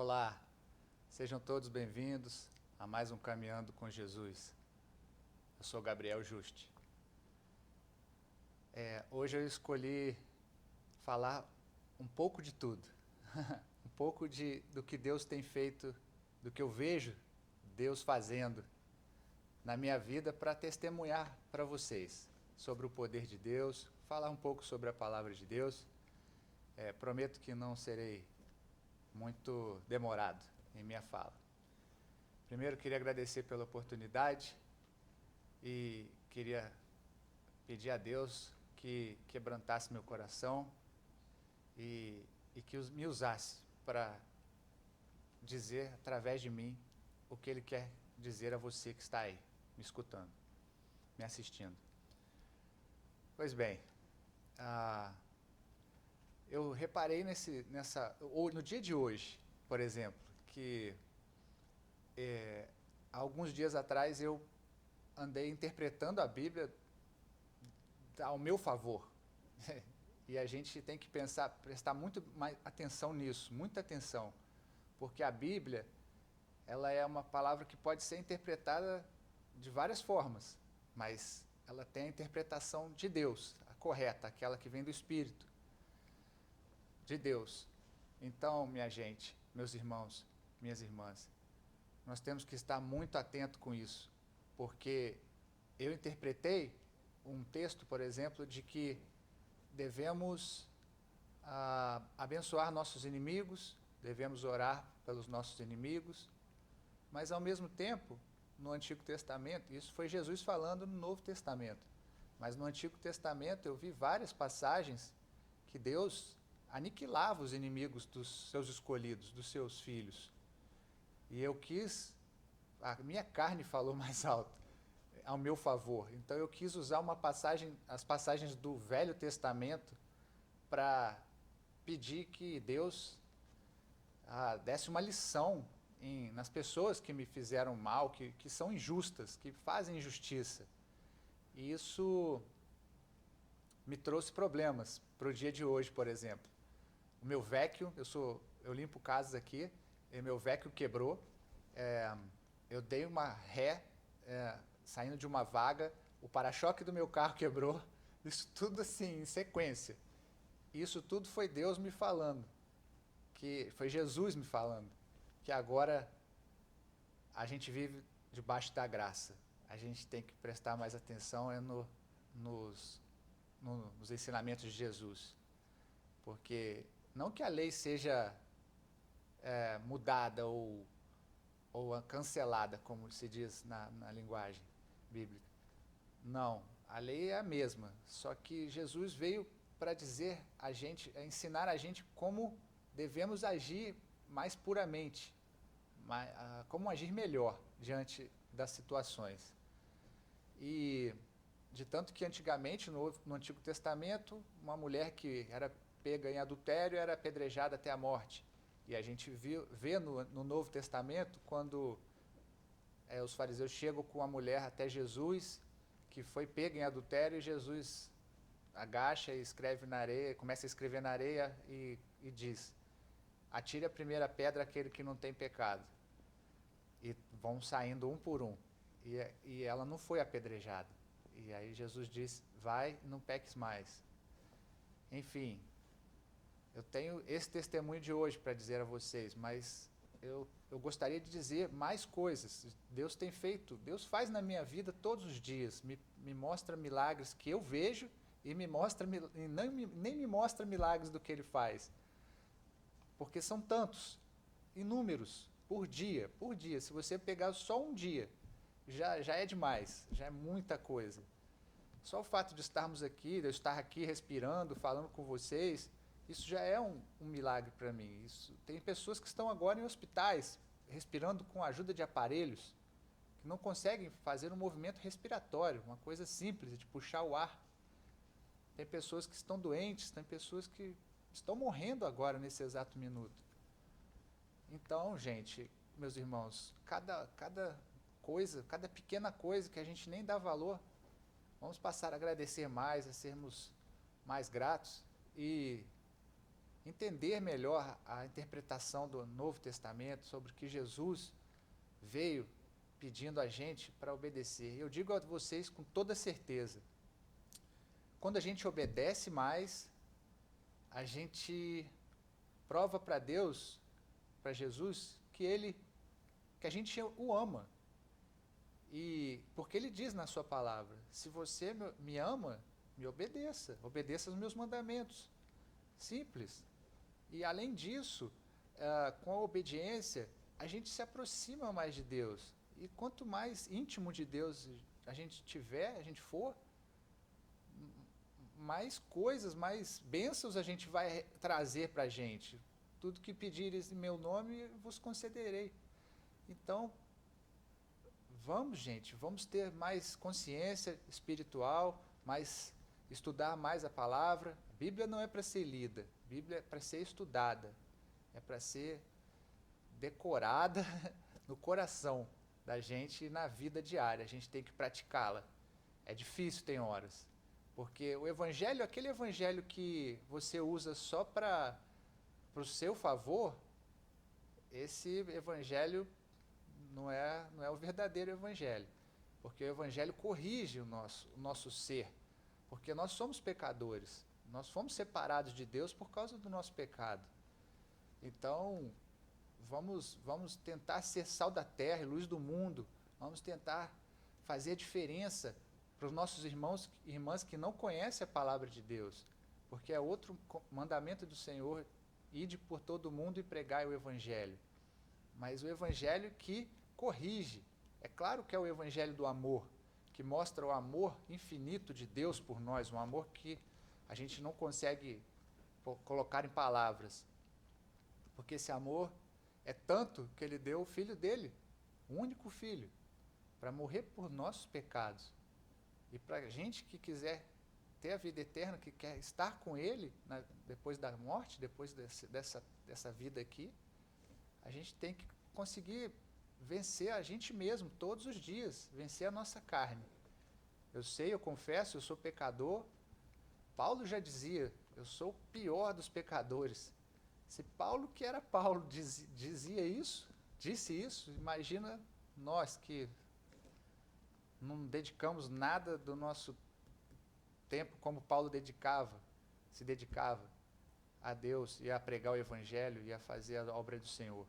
Olá, sejam todos bem-vindos a mais um Caminhando com Jesus. Eu sou Gabriel Juste. Hoje eu escolhi falar um pouco de tudo, um pouco do que Deus tem feito, do que eu vejo Deus fazendo na minha vida para testemunhar para vocês sobre o poder de Deus, falar um pouco sobre a palavra de Deus. Prometo que não serei muito demorado em minha fala. Primeiro, queria agradecer pela oportunidade e queria pedir a Deus que quebrantasse meu coração e que me usasse para dizer através de mim o que Ele quer dizer a você que está aí, me escutando, me assistindo. Pois bem, eu reparei no dia de hoje, por exemplo, que alguns dias atrás eu andei interpretando a Bíblia ao meu favor. E a gente tem que prestar muito mais atenção nisso, muita atenção, porque a Bíblia, ela é uma palavra que pode ser interpretada de várias formas, mas ela tem a interpretação de Deus, a correta, aquela que vem do Espírito de Deus. Então, minha gente, meus irmãos, minhas irmãs, nós temos que estar muito atento com isso, porque eu interpretei um texto, por exemplo, de que devemos abençoar nossos inimigos, devemos orar pelos nossos inimigos, mas ao mesmo tempo, no Antigo Testamento, isso foi Jesus falando no Novo Testamento, mas no Antigo Testamento eu vi várias passagens que Deus aniquilava os inimigos dos seus escolhidos, dos seus filhos. E a minha carne falou mais alto, ao meu favor. Então eu quis usar as passagens do Velho Testamento para pedir que Deus desse uma lição nas pessoas que me fizeram mal, que são injustas, que fazem injustiça. E isso me trouxe problemas para o dia de hoje, por exemplo. O meu Vecchio, eu limpo casas aqui, e meu Vecchio quebrou. Eu dei uma ré saindo de uma vaga, o para-choque do meu carro quebrou. Isso tudo assim, em sequência. Isso tudo foi Deus me falando, que foi Jesus me falando, que agora a gente vive debaixo da graça. A gente tem que prestar mais atenção nos ensinamentos de Jesus. Porque não que a lei seja mudada ou cancelada, como se diz na linguagem bíblica. Não, a lei é a mesma, só que Jesus veio para ensinar a gente como devemos agir mais puramente, como agir melhor diante das situações. E de tanto que antigamente, no Antigo Testamento, uma mulher que era pega em adultério era apedrejada até a morte. E a gente vê no Novo Testamento, quando os fariseus chegam com a mulher até Jesus, que foi pega em adultério, e Jesus agacha e escreve na areia, começa a escrever na areia e diz: atire a primeira pedra aquele que não tem pecado. E vão saindo um por um. E ela não foi apedrejada. E aí Jesus diz: vai, não peques mais. Enfim, eu tenho esse testemunho de hoje para dizer a vocês, mas eu gostaria de dizer mais coisas. Deus faz na minha vida todos os dias, me mostra milagres que eu vejo e nem me mostra milagres do que Ele faz. Porque são tantos, inúmeros, por dia. Se você pegar só um dia, já é demais, já é muita coisa. Só o fato de estarmos aqui, de eu estar aqui respirando, falando com vocês, isso já é um milagre para mim. Tem pessoas que estão agora em hospitais, respirando com a ajuda de aparelhos, que não conseguem fazer um movimento respiratório, uma coisa simples, de puxar o ar. Tem pessoas que estão doentes, tem pessoas que estão morrendo agora, nesse exato minuto. Então, gente, meus irmãos, cada pequena coisa que a gente nem dá valor, vamos passar a agradecer mais, a sermos mais gratos. E entender melhor a interpretação do Novo Testamento sobre o que Jesus veio pedindo a gente para obedecer. Eu digo a vocês com toda certeza, quando a gente obedece mais, a gente prova para Deus, para Jesus, que a gente o ama. E porque ele diz na sua palavra, se você me ama, me obedeça, obedeça aos meus mandamentos. Simples. E além disso, com a obediência, a gente se aproxima mais de Deus. E quanto mais íntimo de Deus a gente for, mais coisas, mais bênçãos a gente vai trazer para a gente. Tudo que pedires em meu nome, vos concederei. Então, vamos, gente, vamos ter mais consciência espiritual, estudar mais a palavra. A Bíblia não é para ser lida, a Bíblia é para ser estudada, é para ser decorada no coração da gente e na vida diária. A gente tem que praticá-la. É difícil, tem horas. Porque o evangelho, aquele evangelho que você usa só para o seu favor, esse evangelho não é o verdadeiro evangelho. Porque o evangelho corrige o nosso ser. Porque nós somos pecadores. Nós fomos separados de Deus por causa do nosso pecado. Então, vamos tentar ser sal da terra e luz do mundo. Vamos tentar fazer a diferença para os nossos irmãos e irmãs que não conhecem a palavra de Deus. Porque é outro mandamento do Senhor, ide por todo o mundo e pregai o evangelho. Mas o evangelho que corrige. É claro que é o evangelho do amor, que mostra o amor infinito de Deus por nós, um amor que a gente não consegue colocar em palavras. Porque esse amor é tanto que ele deu o filho dele, o único filho, para morrer por nossos pecados. E para a gente que quiser ter a vida eterna, que quer estar com ele depois da morte, depois dessa vida aqui, a gente tem que conseguir vencer a gente mesmo todos os dias, vencer a nossa carne. Eu confesso, eu sou pecador. Paulo já dizia, eu sou o pior dos pecadores. Se Paulo, que era Paulo, disse isso, imagina nós que não dedicamos nada do nosso tempo como Paulo se dedicava a Deus e a pregar o Evangelho e a fazer a obra do Senhor.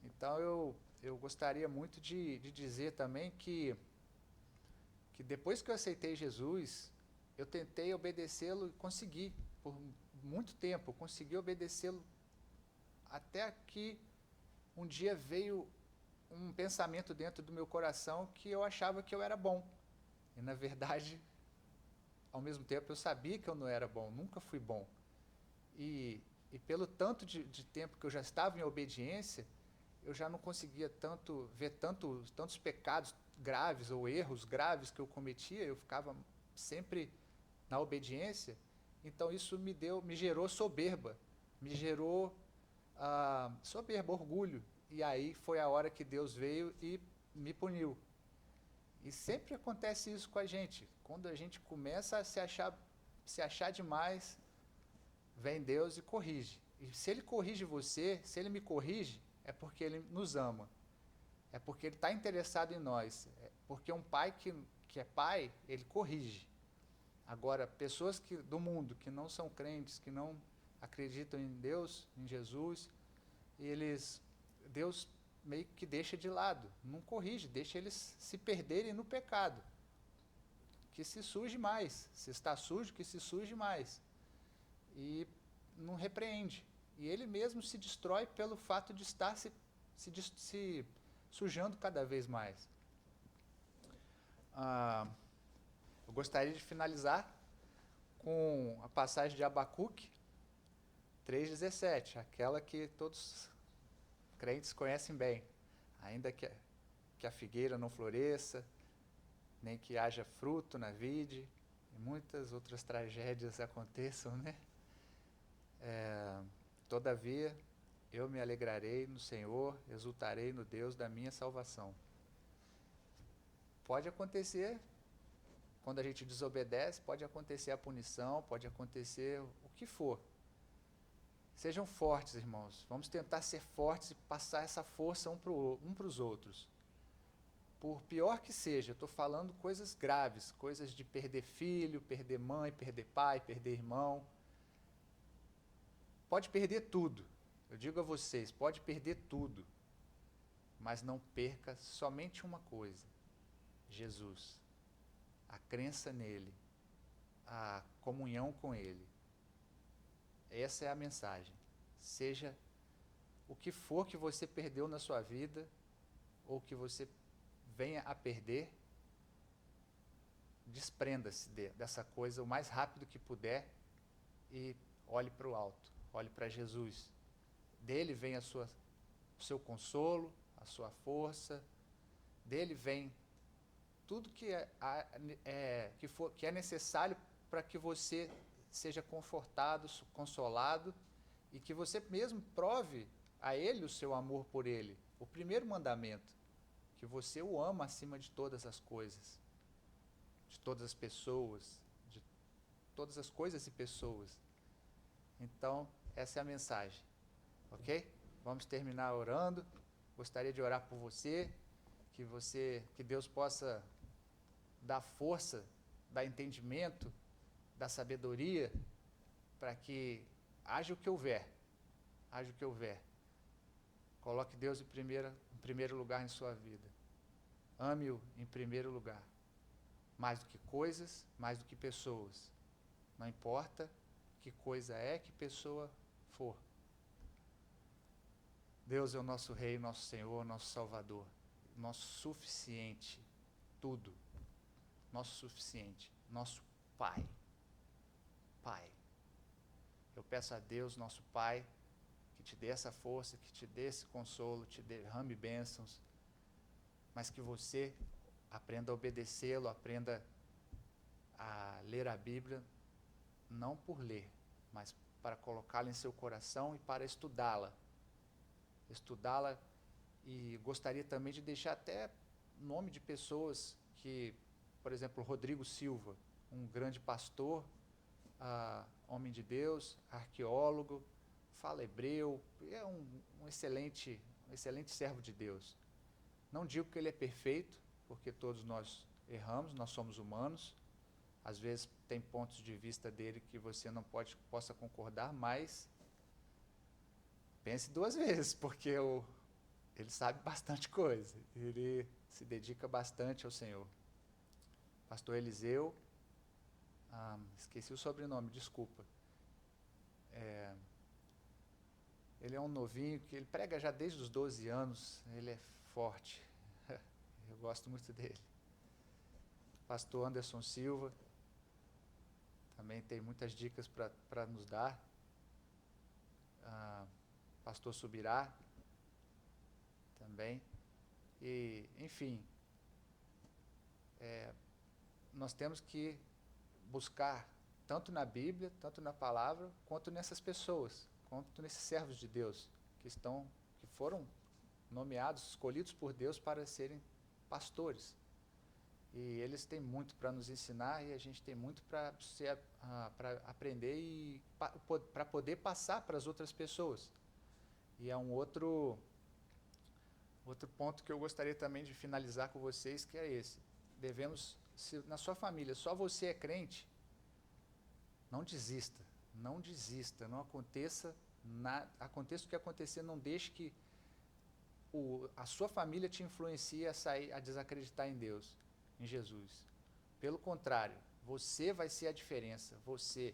Então eu gostaria muito de dizer também que depois que eu aceitei Jesus, eu tentei obedecê-lo e consegui, por muito tempo, eu consegui obedecê-lo até que um dia veio um pensamento dentro do meu coração que eu achava que eu era bom. E, na verdade, ao mesmo tempo, eu sabia que eu não era bom, nunca fui bom. E pelo tanto de tempo que eu já estava em obediência, eu já não conseguia ver tantos pecados graves ou erros graves que eu cometia, eu ficava sempre na obediência. Então isso me gerou soberba, me gerou soberba, orgulho. E aí foi a hora que Deus veio e me puniu. E sempre acontece isso com a gente. Quando a gente começa a se achar demais, vem Deus e corrige. E se Ele corrige você, se Ele me corrige, é porque Ele nos ama. É porque Ele está interessado em nós. É porque um pai que é pai, Ele corrige. Agora, pessoas do mundo que não são crentes, que não acreditam em Deus, em Jesus, Deus meio que deixa de lado, não corrige, deixa eles se perderem no pecado. Que se suje mais. Se está sujo, que se suje mais. E não repreende. E ele mesmo se destrói pelo fato de estar se sujando cada vez mais. Eu gostaria de finalizar com a passagem de Abacuque 3,17, aquela que todos os crentes conhecem bem. Ainda que a figueira não floresça, nem que haja fruto na vide, e muitas outras tragédias aconteçam, né? Todavia, eu me alegrarei no Senhor, exultarei no Deus da minha salvação. Pode acontecer, quando a gente desobedece, pode acontecer a punição, pode acontecer o que for. Sejam fortes, irmãos. Vamos tentar ser fortes e passar essa força um para os outros. Por pior que seja, eu estou falando coisas graves, coisas de perder filho, perder mãe, perder pai, perder irmão. Pode perder tudo. Eu digo a vocês, pode perder tudo. Mas não perca somente uma coisa: Jesus. A crença nele, a comunhão com ele. Essa é a mensagem. Seja o que for que você perdeu na sua vida, ou que você venha a perder, desprenda-se dessa coisa o mais rápido que puder e olhe para o alto, olhe para Jesus. Dele vem o seu consolo, a sua força, dele vem tudo que é necessário para que você seja confortado, consolado, e que você mesmo prove a ele o seu amor por ele. O primeiro mandamento, que você o ama acima de todas as coisas, de todas as pessoas, de todas as coisas e pessoas. Então, essa é a mensagem, ok? Vamos terminar orando. Gostaria de orar por você, que Deus possa dar força, dar entendimento, dar sabedoria, para que haja o que houver, coloque Deus em primeiro lugar em sua vida. Ame-o em primeiro lugar, mais do que coisas, mais do que pessoas. Não importa que coisa é, que pessoa for. Deus é o nosso Rei, nosso Senhor, nosso Salvador, nosso suficiente, tudo, nosso suficiente, nosso Pai. Pai. Eu peço a Deus, nosso Pai, que te dê essa força, que te dê esse consolo, te derrame bênçãos, mas que você aprenda a obedecê-lo, aprenda a ler a Bíblia, não por ler, mas para colocá-la em seu coração e para estudá-la. E gostaria também de deixar até nome de pessoas que, por exemplo, Rodrigo Silva, um grande pastor, homem de Deus, arqueólogo, fala hebreu, é um excelente servo de Deus. Não digo que ele é perfeito, porque todos nós erramos, nós somos humanos. Às vezes tem pontos de vista dele que você não possa concordar, mas pense duas vezes, porque ele sabe bastante coisa. Ele se dedica bastante ao Senhor. Pastor Eliseu, esqueci o sobrenome, desculpa. Ele é um novinho que ele prega já desde os 12 anos, ele é forte. Eu gosto muito dele. Pastor Anderson Silva também tem muitas dicas para nos dar. Pastor Subirá também. E, enfim, nós temos que buscar tanto na Bíblia, tanto na palavra, quanto nessas pessoas, quanto nesses servos de Deus que foram nomeados, escolhidos por Deus para serem pastores. E eles têm muito para nos ensinar e a gente tem muito para aprender e para poder passar para as outras pessoas. E é um outro ponto que eu gostaria também de finalizar com vocês, que é esse. Se na sua família só você é crente, não desista, não aconteça nada, aconteça o que acontecer, não deixe que a sua família te influencie a desacreditar em Deus, em Jesus. Pelo contrário, você vai ser a diferença, você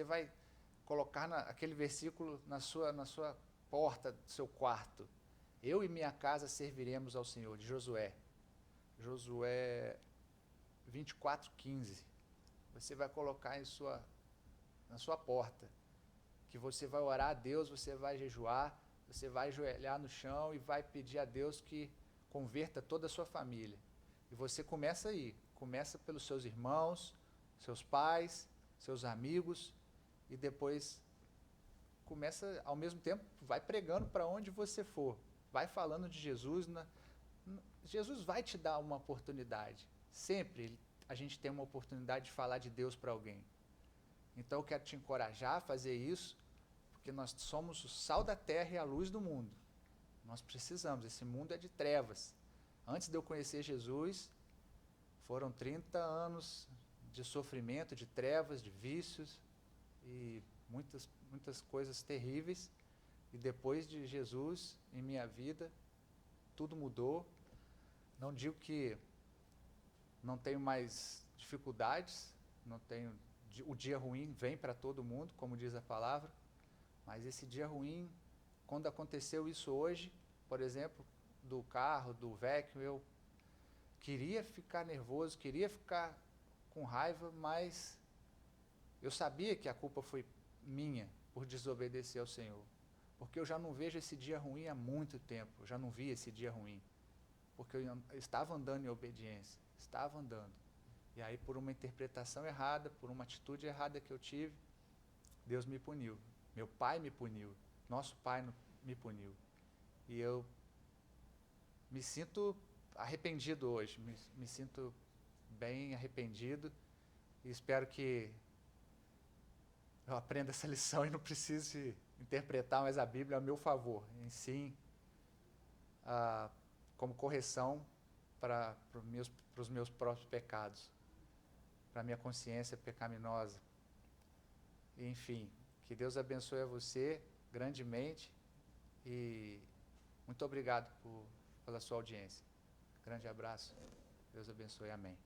vai colocar aquele versículo na sua porta do seu quarto. Eu e minha casa serviremos ao Senhor, de Josué 24:15. Você vai colocar na sua porta, que você vai orar a Deus, você vai jejuar, você vai ajoelhar no chão e vai pedir a Deus que converta toda a sua família. E você começa aí, começa pelos seus irmãos, seus pais, seus amigos, e depois começa, ao mesmo tempo, vai pregando para onde você for, vai falando de Jesus. Jesus vai te dar uma oportunidade, sempre a gente tem uma oportunidade de falar de Deus para alguém. Então eu quero te encorajar a fazer isso, porque nós somos o sal da terra e a luz do mundo. Nós precisamos, esse mundo é de trevas. Antes de eu conhecer Jesus, foram 30 anos de sofrimento, de trevas, de vícios e muitas coisas terríveis. E depois de Jesus em minha vida, tudo mudou. Não digo que não tenho mais dificuldades, não tenho, o dia ruim vem para todo mundo, como diz a palavra, mas esse dia ruim, quando aconteceu isso hoje, por exemplo, do carro, do Vecchio, eu queria ficar nervoso, queria ficar com raiva, mas eu sabia que a culpa foi minha por desobedecer ao Senhor. Porque eu já não vejo esse dia ruim há muito tempo, eu já não vi esse dia ruim. Porque eu estava andando em obediência, estava andando. E aí, por uma interpretação errada, por uma atitude errada que eu tive, Deus me puniu. Meu pai me puniu, nosso pai me puniu. E eu me sinto arrependido hoje, me sinto bem arrependido e espero que eu aprenda essa lição e não precise interpretar mais a Bíblia a meu favor, em sim, como correção para os meus próprios pecados, para a minha consciência pecaminosa. Enfim, que Deus abençoe a você grandemente e muito obrigado pela sua audiência. Grande abraço, Deus abençoe, amém.